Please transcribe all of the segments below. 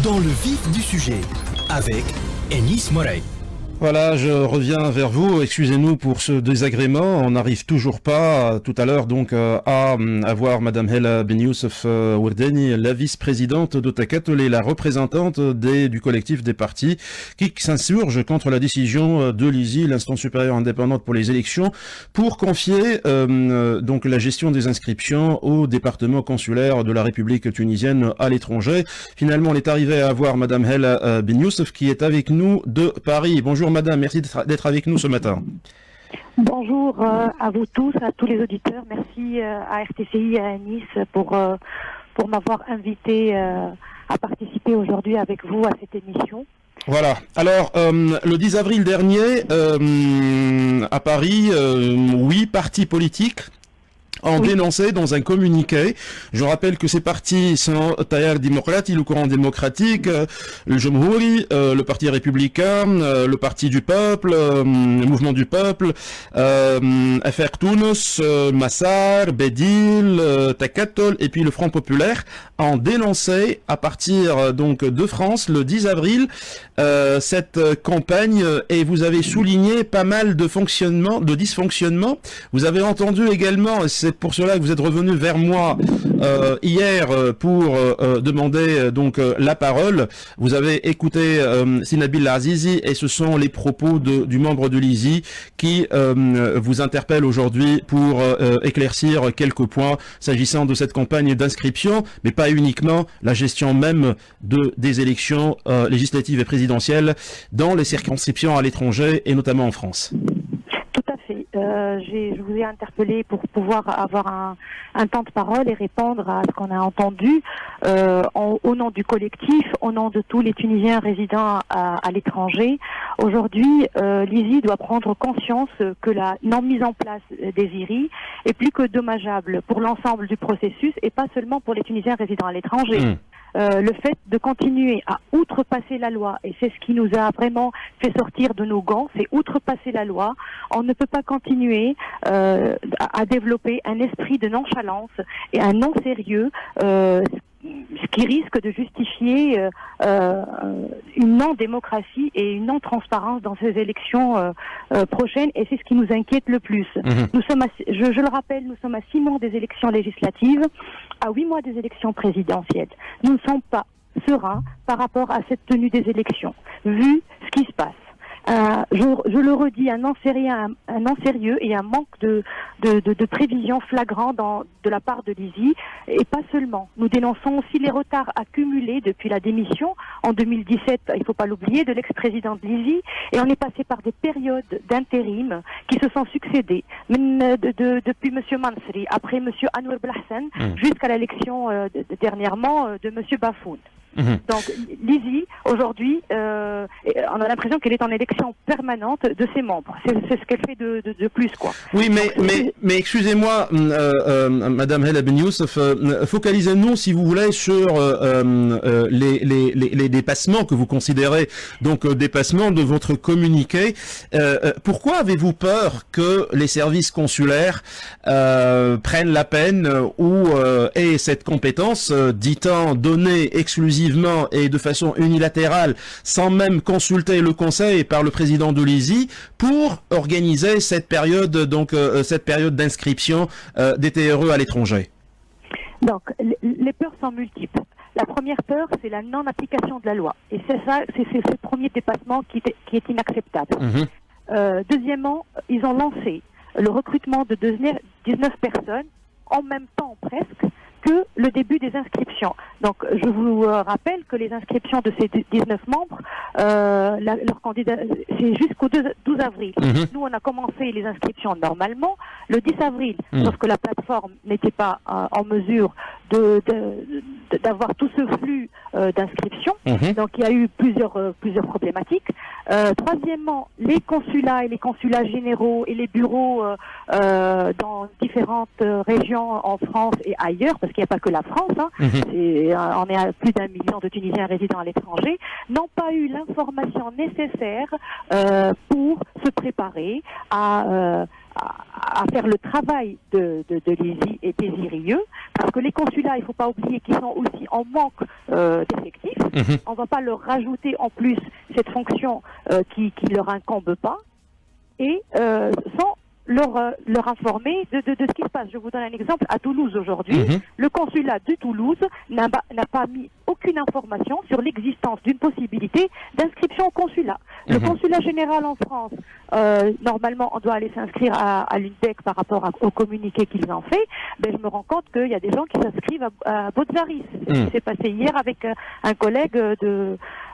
Dans le vif du sujet, avec Enis Morey. Voilà, je reviens vers vous. Excusez-nous pour ce désagrément. On n'arrive toujours pas tout à l'heure donc à avoir Madame Hela Ben Youssef Wardeni, la vice-présidente de Takatol et la représentante du collectif des partis qui s'insurgent contre la décision de l'ISI, l'instance supérieure indépendante pour les élections, pour confier donc la gestion des inscriptions au département consulaire de la République tunisienne à l'étranger. Finalement, on est arrivé à avoir Madame Hela Ben Youssef qui est avec nous de Paris. Bonjour Madame, merci d'être avec nous ce matin. Bonjour à vous tous, à tous les auditeurs. Merci à RTCI et à Nice pour m'avoir invité à participer aujourd'hui avec vous à cette émission. Voilà. Alors, le 10 avril dernier, à Paris, 8 partis politiques ont dénoncé dans un communiqué. Je rappelle que ces partis sont Tayar Démocrate, le courant démocratique, le Jomhouri, le parti républicain, le parti du peuple, le mouvement du peuple, FR Tounes, Massar, Bedil, Takatol et puis le Front populaire ont dénoncé à partir donc de France le 10 avril cette campagne et vous avez souligné pas mal de dysfonctionnements. Vous avez entendu également, c'est pour cela que vous êtes revenu vers moi hier pour demander donc la parole. Vous avez écouté Sinabil Azizi et ce sont les propos du membre de l'ISI qui vous interpellent aujourd'hui pour éclaircir quelques points s'agissant de cette campagne d'inscription, mais pas uniquement la gestion même des élections législatives et présidentielles dans les circonscriptions à l'étranger et notamment en France. Tout à fait. Je vous ai interpellé pour pouvoir avoir un temps de parole et répondre à ce qu'on a entendu au nom du collectif, au nom de tous les Tunisiens résidant à l'étranger. Aujourd'hui, l'ISI doit prendre conscience que la non-mise en place des IRI est plus que dommageable pour l'ensemble du processus et pas seulement pour les Tunisiens résidant à l'étranger. Le fait de continuer à outrepasser la loi, et c'est ce qui nous a vraiment fait sortir de nos gants, c'est outrepasser la loi. On ne peut pas continuer à développer un esprit de nonchalance et un non-sérieux, ce qui risque de justifier une non-démocratie et une non-transparence dans ces élections prochaines, et c'est ce qui nous inquiète le plus. Nous sommes je le rappelle, nous sommes à 6 mois des élections législatives, à 8 mois des élections présidentielles. Nous ne sommes pas sereins par rapport à cette tenue des élections, vu ce qui se passe. Je le redis, un non-sérieux et un manque de prévision flagrant de la part de l'ISI, et pas seulement. Nous dénonçons aussi les retards accumulés depuis la démission en 2017, il ne faut pas l'oublier, de l'ex-président de l'ISI, et on est passé par des périodes d'intérim qui se sont succédées, depuis M. Mansri, après M. Anwar Belhassan, jusqu'à l'élection dernièrement de M. Bafoun. Donc l'ISI aujourd'hui, on a l'impression qu'elle est en élection permanente de ses membres. C'est ce qu'elle fait de plus, quoi. Oui, mais excusez-moi, Madame Hela Ben Youssef, focalisez-nous, si vous voulez, sur les dépassements que vous considérez donc dépassements de votre communiqué. Pourquoi avez-vous peur que les services consulaires prennent la peine ou aient cette compétence, dit-on, donnée exclusivement et de façon unilatérale, sans même consulter le conseil par le président de l'ISI, pour organiser cette période d'inscription des TRE à l'étranger? Donc, les peurs sont multiples. La première peur, c'est la non-application de la loi. Et c'est ce premier dépassement qui est inacceptable. Deuxièmement, ils ont lancé le recrutement de 19 personnes en même temps presque que le début des inscriptions. Donc, je vous rappelle que les inscriptions de ces 19 membres, leur candidat, c'est jusqu'au 12 avril. Nous, on a commencé les inscriptions normalement le 10 avril, lorsque la plateforme n'était pas en mesure d'avoir tout ce flux d'inscriptions. Donc, il y a eu plusieurs problématiques. Troisièmement, les consulats et les consulats généraux et les bureaux dans différentes régions en France et ailleurs, parce qu'il n'y a pas que la France, on est à plus d'1 million de Tunisiens résidant à l'étranger, n'ont pas eu l'information nécessaire pour se préparer à à faire le travail de l'ISI et des IRIE, parce que les consulats, il ne faut pas oublier qu'ils sont aussi en manque d'effectifs. On ne va pas leur rajouter en plus cette fonction qui leur incombe pas, et sans leur informer de ce qui se passe. Je vous donne un exemple. À Toulouse aujourd'hui, le consulat de Toulouse n'a pas mis aucune information sur l'existence d'une possibilité d'inscription au consulat. Le consulat général en France, normalement, on doit aller s'inscrire à l'UNDEC par rapport au communiqué qu'ils ont fait. Ben, je me rends compte qu'il y a des gens qui s'inscrivent à Botzaris. C'est ce qui s'est passé hier avec un collègue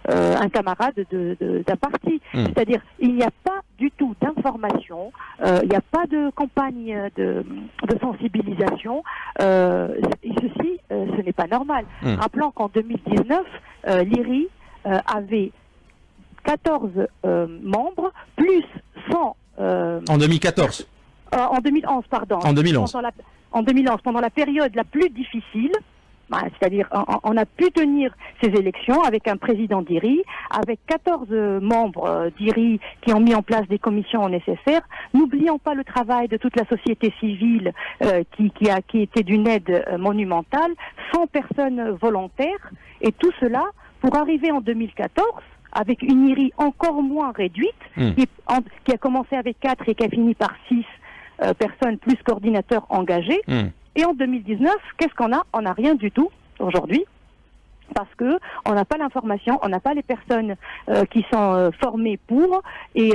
un camarade d'un parti. C'est-à-dire, il n'y a pas du tout d'information, il n'y a pas de campagne de sensibilisation, et ceci, ce n'est pas normal. Rappelons qu'en 2019, l'IRI avait 14 membres, plus 100... En 2014 En 2011, pardon. En 2011. En 2011, pendant la période la plus difficile, c'est-à-dire on a pu tenir ces élections avec un président d'IRI, avec 14 membres d'IRI qui ont mis en place des commissions nécessaires. N'oublions pas le travail de toute la société civile qui était d'une aide monumentale, 100 personnes volontaires, et tout cela pour arriver en 2014 avec une IRI encore moins réduite, qui a commencé avec 4 et qui a fini par 6 personnes plus coordinateurs engagés. Et en 2019, qu'est-ce qu'on a? On n'a rien du tout aujourd'hui, parce que on n'a pas l'information, on n'a pas les personnes qui sont formées pour, et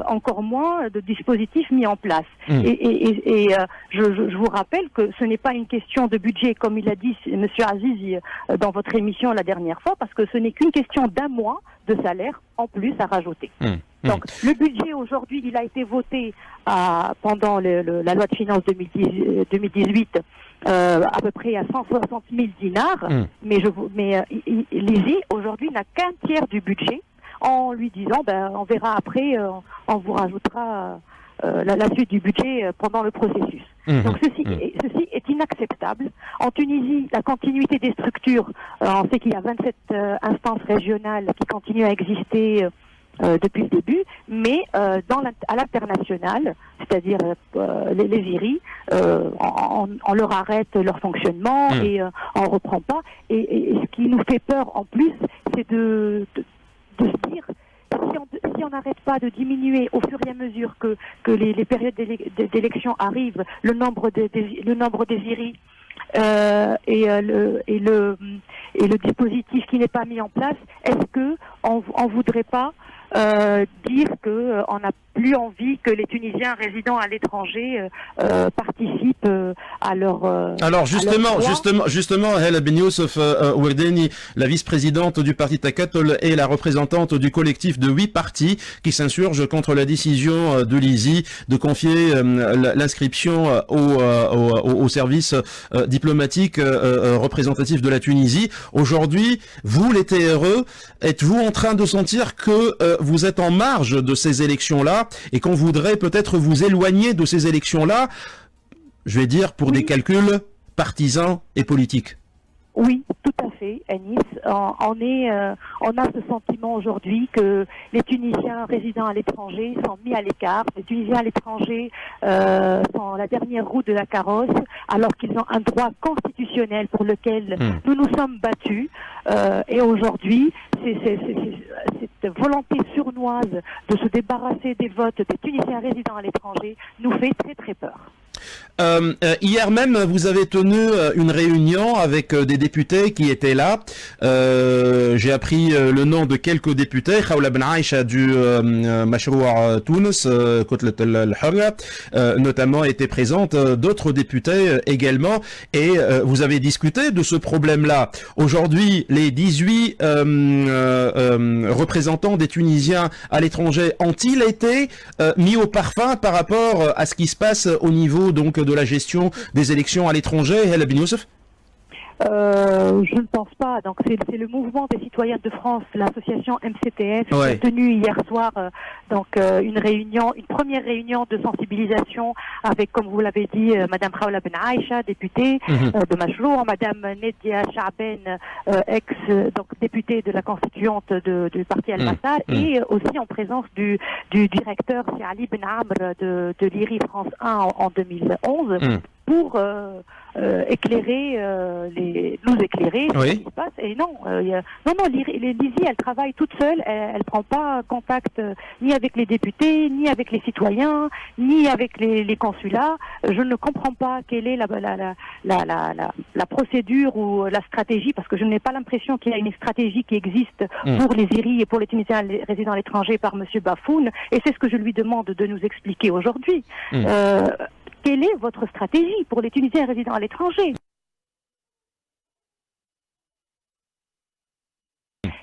encore moins de dispositifs mis en place. Et je vous rappelle que ce n'est pas une question de budget, comme il a dit M. Aziz dans votre émission la dernière fois, parce que ce n'est qu'une question d'un mois de salaire en plus à rajouter. Donc le budget aujourd'hui, il a été voté pendant la loi de finances 2018 à peu près à 160 000 dinars, mais l'ISI aujourd'hui n'a qu'un tiers du budget, en lui disant on verra après, on vous rajoutera la suite du budget pendant le processus. Donc ceci est inacceptable. En Tunisie, la continuité des structures, on sait qu'il y a 27 instances régionales qui continuent à exister depuis le début, mais à l'international, c'est-à-dire les IRI, on leur arrête leur fonctionnement et on reprend pas. Et ce qui nous fait peur en plus, c'est de se dire, si on n'arrête pas de diminuer au fur et à mesure que les périodes d'élection arrivent, le nombre des IRI et le dispositif qui n'est pas mis en place, est-ce que on voudrait pas dire que on n'a plus envie que les Tunisiens résidant à l'étranger participent à leur alors justement Hela Ben Youssef Werdeni, la vice-présidente du parti Takatol et la représentante du collectif de 8 partis qui s'insurgent contre la décision de l'ISI de confier l'inscription au service diplomatique représentatif de la Tunisie. Aujourd'hui, vous les TRE, êtes-vous en train de sentir que vous êtes en marge de ces élections-là et qu'on voudrait peut-être vous éloigner de ces élections-là, je vais dire, pour des calculs partisans et politiques? Oui, tout à fait, Anis. On a ce sentiment aujourd'hui que les Tunisiens résidant à l'étranger sont mis à l'écart. Les Tunisiens à l'étranger sont la dernière roue de la carrosse, alors qu'ils ont un droit constitutionnel pour lequel nous nous sommes battus. Et aujourd'hui, cette volonté sournoise de se débarrasser des votes des Tunisiens résidant à l'étranger nous fait très très peur. Hier même, vous avez tenu une réunion avec des députés qui étaient là. J'ai appris le nom de quelques députés. Khawla Ben Aïcha du Mashroua Tunis, Kotlet al-Hurra, notamment étaient présentes. D'autres députés également. Et vous avez discuté de ce problème-là. Aujourd'hui, les 18 représentants des Tunisiens à l'étranger ont-ils été mis au parfum par rapport à ce qui se passe au niveau donc de la gestion des élections à l'étranger, Hela Ben Youssef? Je ne pense pas. Donc c'est le mouvement des citoyens de France, l'association MCTF, qui a tenu hier soir une première réunion de sensibilisation avec, comme vous l'avez dit, Madame Khawla Ben Aïcha, députée de Majlour, Madame Nedia Chaben, députée de la constituante du parti Al-Massar, et aussi en présence du directeur, c'est Ali Ben Amr de l'IRI France 1 en 2011, pour éclairer, nous éclairer sur ce qui se passe. Et l'ISI, elle travaille toute seule, elle prend pas contact ni avec les députés, ni avec les citoyens, ni avec les consulats. Je ne comprends pas quelle est la procédure ou la stratégie, parce que je n'ai pas l'impression qu'il y a une stratégie qui existe pour les IRI et pour les Tunisiens résidant à l'étranger par Monsieur Bafoun, et c'est ce que je lui demande de nous expliquer aujourd'hui. Quelle est votre stratégie pour les Tunisiens résidant à l'étranger?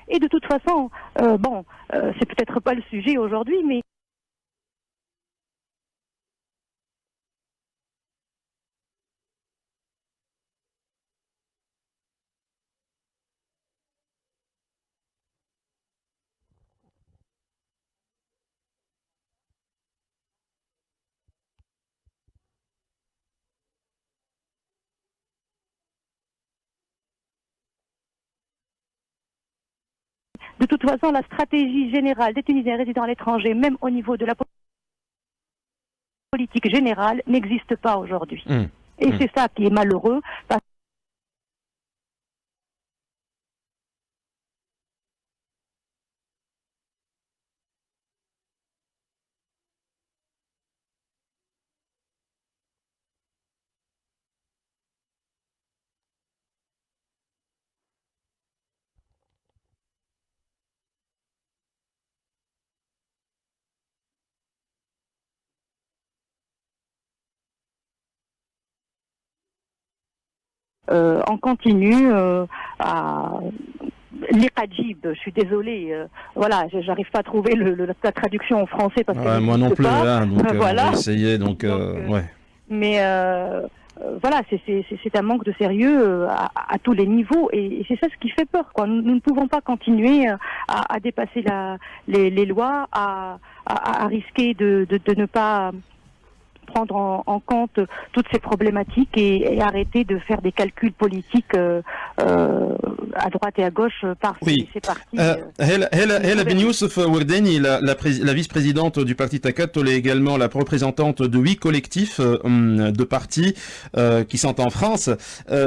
Et de toute façon, c'est peut-être pas le sujet aujourd'hui, mais de toute façon, la stratégie générale des Tunisiens résidant à l'étranger, même au niveau de la politique générale, n'existe pas aujourd'hui. Et c'est ça qui est malheureux. On continue à l'Iqadjib, je suis désolée, j'arrive pas à trouver la traduction en français parce que moi non plus, voilà. On va essayer, mais c'est un manque de sérieux à tous les niveaux, et c'est ça ce qui fait peur, quoi. Nous ne pouvons pas continuer à dépasser les lois, à risquer de ne pas prendre en compte toutes ces problématiques et arrêter de faire des calculs politiques à droite et à gauche par ces partis. Hela Ben Youssef Wardeni, la vice-présidente du parti Takatol, est également la représentante de 8 collectifs de partis qui sont en France.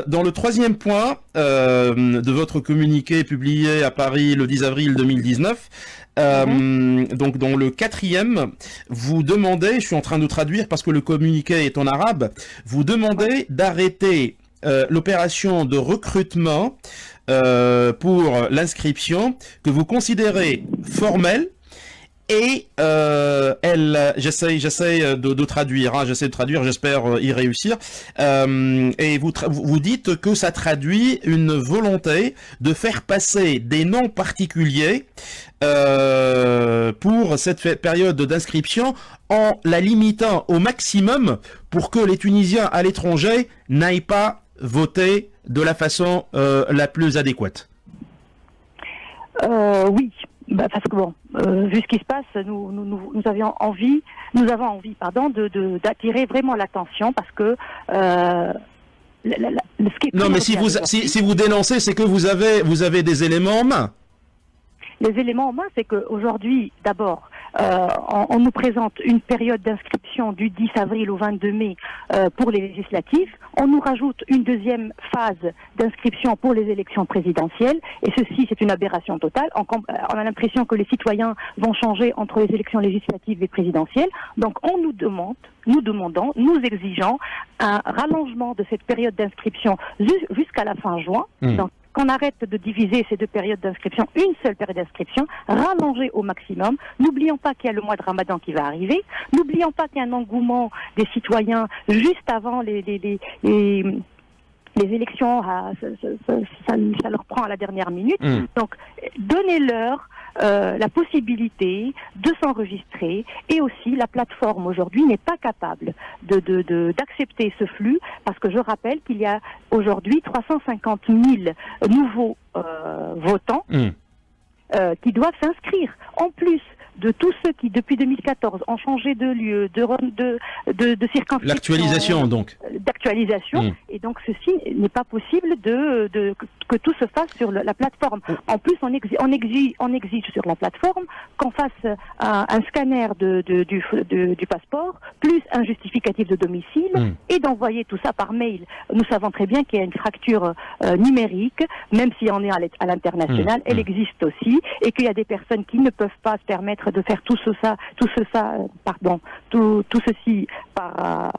Dans le troisième point de votre communiqué publié à Paris le 10 avril 2019, donc dans le quatrième, vous demandez, je suis en train de traduire parce que le communiqué est en arabe, vous demandez d'arrêter l'opération de recrutement pour l'inscription que vous considérez formelle, et j'essaie de traduire, j'espère y réussir, et vous dites que ça traduit une volonté de faire passer des noms particuliers pour cette période d'inscription, en la limitant au maximum pour que les Tunisiens à l'étranger n'aillent pas voter de la façon la plus adéquate. Oui. Parce que vu ce qui se passe, nous avons envie, d'attirer vraiment l'attention, parce que ce qui est non, mais si vous dénoncez, c'est que vous avez des éléments en main. Les éléments en main, c'est qu'aujourd'hui, d'abord, on nous présente une période d'inscription du 10 avril au 22 mai pour les législatives. On nous rajoute une deuxième phase d'inscription pour les élections présidentielles. Et ceci, c'est une aberration totale. On a l'impression que les citoyens vont changer entre les élections législatives et présidentielles. Donc, nous exigeons un rallongement de cette période d'inscription jusqu'à la fin juin. Donc, qu'on arrête de diviser ces deux périodes d'inscription, une seule période d'inscription, rallongée au maximum. N'oublions pas qu'il y a le mois de Ramadan qui va arriver. N'oublions pas qu'il y a un engouement des citoyens juste avant les élections, ça leur prend à la dernière minute. Donc, donnez-leur la possibilité de s'enregistrer, et aussi la plateforme aujourd'hui n'est pas capable d'accepter ce flux, parce que je rappelle qu'il y a aujourd'hui 350 000 nouveaux votants qui doivent s'inscrire, en plus de tous ceux qui, depuis 2014, ont changé de lieu, de circonscription. L'actualisation, donc. D'actualisation. Et donc, ceci n'est pas possible que tout se fasse sur la plateforme. En plus, on exige sur la plateforme qu'on fasse un scanner du passeport, plus un justificatif de domicile, et d'envoyer tout ça par mail. Nous savons très bien qu'il y a une fracture numérique, même si on est à l'international, elle existe aussi, et qu'il y a des personnes qui ne peuvent pas se permettre de faire tout ceci par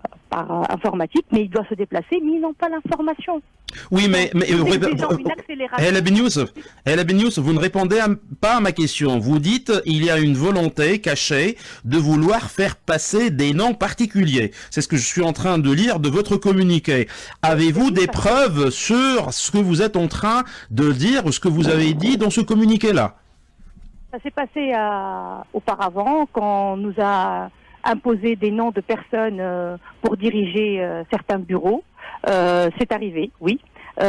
informatique, mais ils doivent se déplacer, mais ils n'ont pas l'information. Oui, mais El Ben Youssef, vous ne répondez pas à ma question. Vous dites il y a une volonté cachée de vouloir faire passer des noms particuliers. C'est ce que je suis en train de lire de votre communiqué. Avez-vous des preuves sur ce que vous êtes en train de dire ou ce que vous avez dit dans ce communiqué-là? Ça s'est passé auparavant, quand on nous a imposé des noms de personnes pour diriger certains bureaux. C'est arrivé, oui.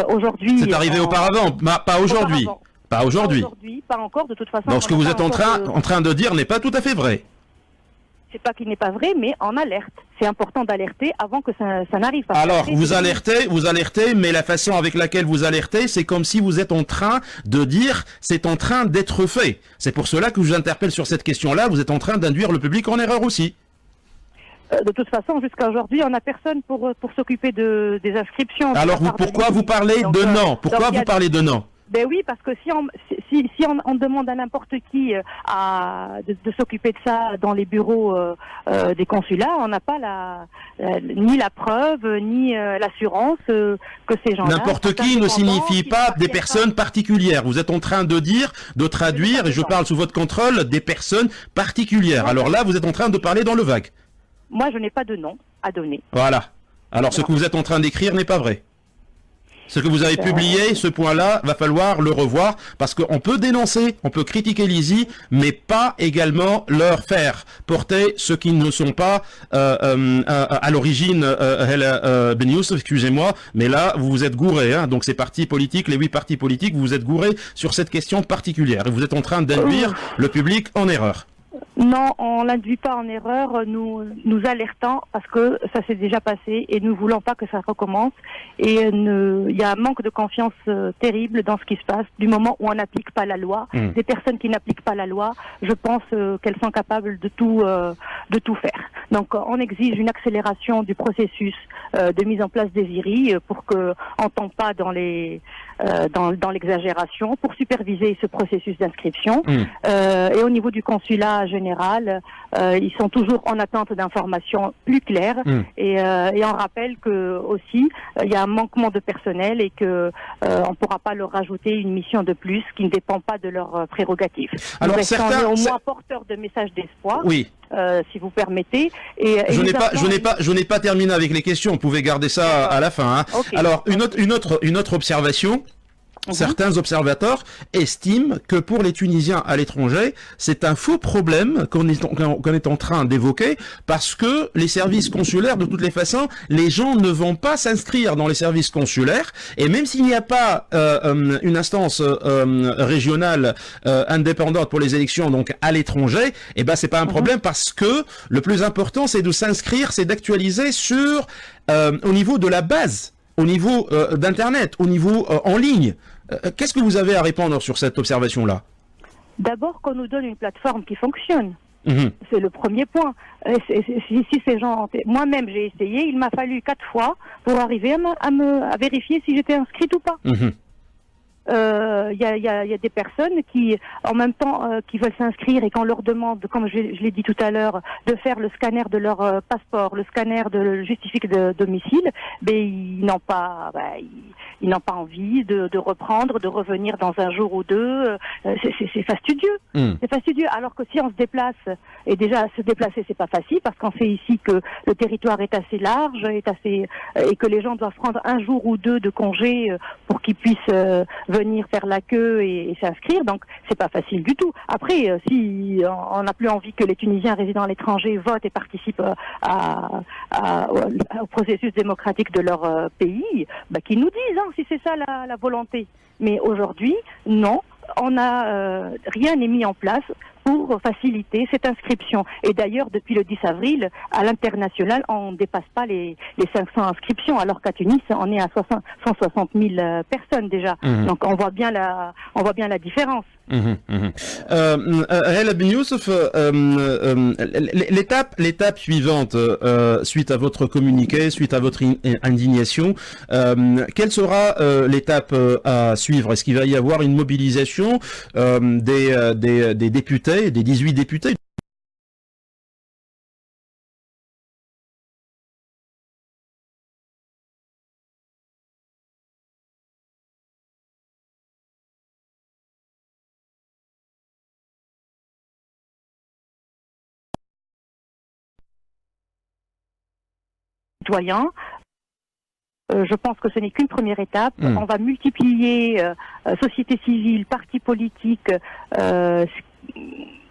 Aujourd'hui. C'est arrivé auparavant, pas aujourd'hui. Pas aujourd'hui. Pas encore, de toute façon. Donc ce que vous êtes en train de dire n'est pas tout à fait vrai. C'est pas qu'il n'est pas vrai, mais en alerte. C'est important d'alerter avant que ça n'arrive pas. Alors, vous alertez, mais la façon avec laquelle vous alertez, c'est comme si vous êtes en train de dire c'est en train d'être fait. C'est pour cela que je vous interpelle sur cette question-là. Vous êtes en train d'induire le public en erreur aussi. De toute façon, jusqu'à aujourd'hui, on n'a personne pour s'occuper des inscriptions. Alors, pourquoi vous parlez de non? Pourquoi vous parlez de non? Ben oui, parce que si on demande à n'importe qui de s'occuper de ça dans les bureaux des consulats, on n'a pas ni la preuve, ni l'assurance que ces gens-là... N'importe qui ne signifie pas des personnes particulières. Vous êtes en train de dire, de traduire, et je parle sous votre contrôle, des personnes particulières. Alors là, vous êtes en train de parler dans le vague. Moi, je n'ai pas de nom à donner. Voilà. Alors, ce que vous êtes en train d'écrire n'est pas vrai. Ce que vous avez publié, ce point-là, va falloir le revoir, parce qu'on peut dénoncer, on peut critiquer l'ISI, mais pas également leur faire porter ceux qui ne sont pas à l'origine, Ben Youssef, excusez-moi, mais là, vous vous êtes gouré, hein, donc ces partis politiques, les 8 partis politiques, vous vous êtes gouré sur cette question particulière, et vous êtes en train d'induire le public en erreur. Non, on l'induit pas en erreur, nous alertons parce que ça s'est déjà passé et nous voulons pas que ça recommence. Et il y a un manque de confiance terrible dans ce qui se passe du moment où on n'applique pas la loi. Des personnes qui n'appliquent pas la loi, je pense qu'elles sont capables de tout faire. Donc on exige une accélération du processus de mise en place des IRI pour que on tombe pas dans l'exagération, pour superviser ce processus d'inscription. Et au niveau du consulat général, ils sont toujours en attente d'informations plus claires. Et on rappelle que aussi il y a un manquement de personnel et que on pourra pas leur rajouter une mission de plus qui ne dépend pas de leurs prérogatives. Alors nous restons au moins porteurs de messages d'espoir. Oui. Si vous permettez. Je n'ai pas terminé avec les questions. Vous pouvez garder ça à la fin. Hein. Okay. Alors une autre observation. Certains observateurs estiment que pour les Tunisiens à l'étranger, c'est un faux problème qu'on est en train d'évoquer, parce que les services consulaires, de toutes les façons, les gens ne vont pas s'inscrire dans les services consulaires, et même s'il n'y a pas une instance régionale indépendante pour les élections, donc à l'étranger, eh ben c'est pas un problème, parce que le plus important, c'est de s'inscrire, c'est d'actualiser sur au niveau de la base, au niveau d'Internet, au niveau en ligne. Qu'est-ce que vous avez à répondre sur cette observation-là? D'abord, qu'on nous donne une plateforme qui fonctionne. C'est le premier point. Si ces gens... Moi-même, j'ai essayé. Il m'a fallu 4 fois pour arriver à vérifier si j'étais inscrite ou pas. Il y a des personnes qui, en même temps, qui veulent s'inscrire et qu'on leur demande, comme je l'ai dit tout à l'heure, de faire le scanner de leur passeport, le scanner de justificatif de domicile, mais ils n'ont pas envie de reprendre, de revenir dans un jour ou deux. C'est fastidieux. C'est fastidieux. Alors que si on se déplace, et déjà se déplacer c'est pas facile parce qu'on sait ici que le territoire est assez large, et que les gens doivent prendre un jour ou deux de congé pour qu'ils puissent venir venir faire la queue et s'inscrire. Donc c'est pas facile du tout. Après, si on n'a plus envie que les Tunisiens résidant à l'étranger votent et participent au processus démocratique de leur pays, qu'ils nous disent si c'est ça la volonté. Mais aujourd'hui, non, rien n'est mis en place pour faciliter cette inscription. Et d'ailleurs, depuis le 10 avril, à l'international, on ne dépasse pas les 500 inscriptions, alors qu'à Tunis, on est à 160 000 personnes déjà. Donc on voit bien la différence. Hela Ben Youssef, l'étape suivante, suite à votre communiqué, suite à votre indignation, quelle sera l'étape à suivre? Est-ce qu'il va y avoir une mobilisation des députés, des 18 députés? Citoyens. Je pense que ce n'est qu'une première étape. On va multiplier société civile, partis politiques,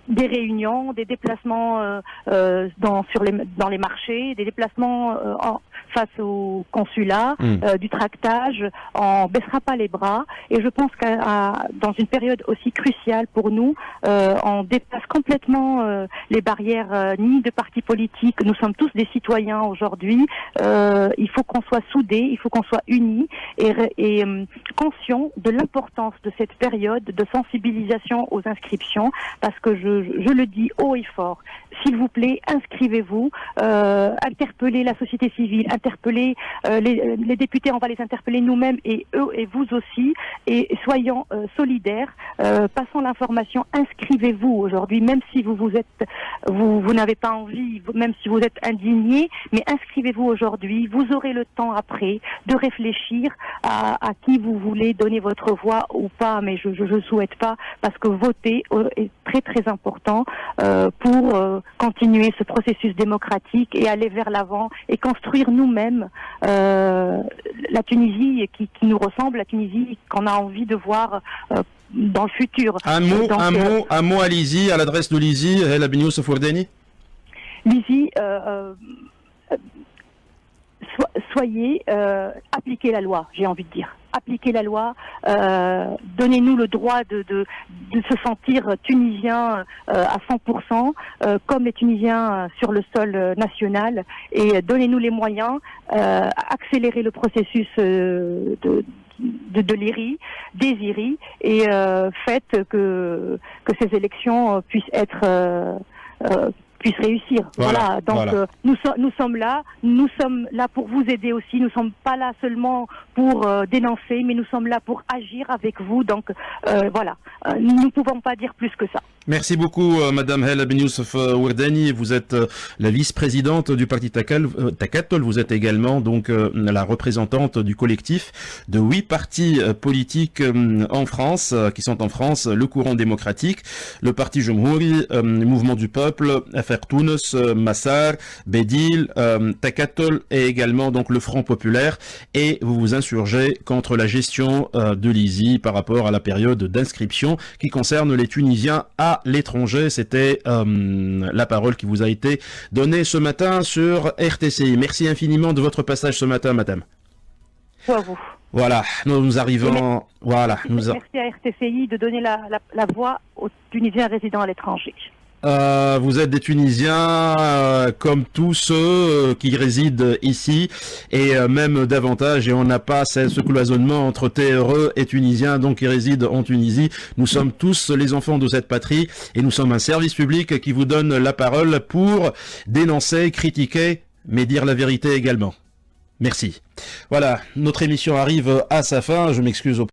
des réunions, des déplacements dans les marchés, des déplacements face au consulat, du tractage. On baissera pas les bras. Et je pense que dans une période aussi cruciale pour nous, on dépasse complètement les barrières ni de partis politiques. Nous sommes tous des citoyens aujourd'hui. Il faut qu'on soit soudés, il faut qu'on soit unis et conscients de l'importance de cette période de sensibilisation aux inscriptions, parce que je le dis haut et fort. S'il vous plaît, inscrivez-vous, interpellez la société civile, interpellez les députés, on va les interpeller nous-mêmes et eux et vous aussi, et soyons solidaires, passons l'information, inscrivez-vous aujourd'hui, même si vous n'avez pas envie, même si vous êtes indigné, mais inscrivez-vous aujourd'hui, vous aurez le temps après de réfléchir à qui vous voulez donner votre voix ou pas, mais je ne souhaite pas, parce que voter est très très important pour continuer ce processus démocratique et aller vers l'avant et construire nous-mêmes la Tunisie qui nous ressemble, la Tunisie qu'on a envie de voir dans le futur. Un mot à Lizy, à l'adresse de Lizy, Hela Ben Youssef Wardani. Lizy, soyez, appliquez la loi, j'ai envie de dire. Appliquez la loi, donnez-nous le droit de se sentir tunisien à 100%, comme les Tunisiens sur le sol national, et donnez-nous les moyens, accélérez le processus de l'IRI, des IRI, et faites que ces élections puissent réussir. Voilà. Donc nous sommes là pour vous aider aussi. Nous sommes pas là seulement pour dénoncer, mais nous sommes là pour agir avec vous. Donc voilà, nous ne pouvons pas dire plus que ça. Merci beaucoup, Madame Hela Ben Youssef Wardani. Vous êtes la vice-présidente du parti Takatol. Vous êtes également donc la représentante du collectif de 8 partis politiques en France, qui sont en France: le Courant démocratique, le Parti Jomhouri, le Mouvement du Peuple, FR Tounes, Massar, Bedil, Takatol et également donc le Front Populaire. Et vous vous insurgez contre la gestion de Lizy par rapport à la période d'inscription qui concerne les Tunisiens à l'étranger. C'était la parole qui vous a été donnée ce matin sur RTCI. Merci infiniment de votre passage ce matin, madame. À vous. Voilà, nous arrivons... Merci à RTCI de donner la voix aux Tunisiens résidant à l'étranger. Vous êtes des Tunisiens comme tous ceux qui résident ici, et même davantage, et on n'a pas ce cloisonnement entre TRE et Tunisiens donc qui résident en Tunisie. Nous sommes tous les enfants de cette patrie et nous sommes un service public qui vous donne la parole pour dénoncer, critiquer, mais dire la vérité également. Merci. Voilà, notre émission arrive à sa fin. Je m'excuse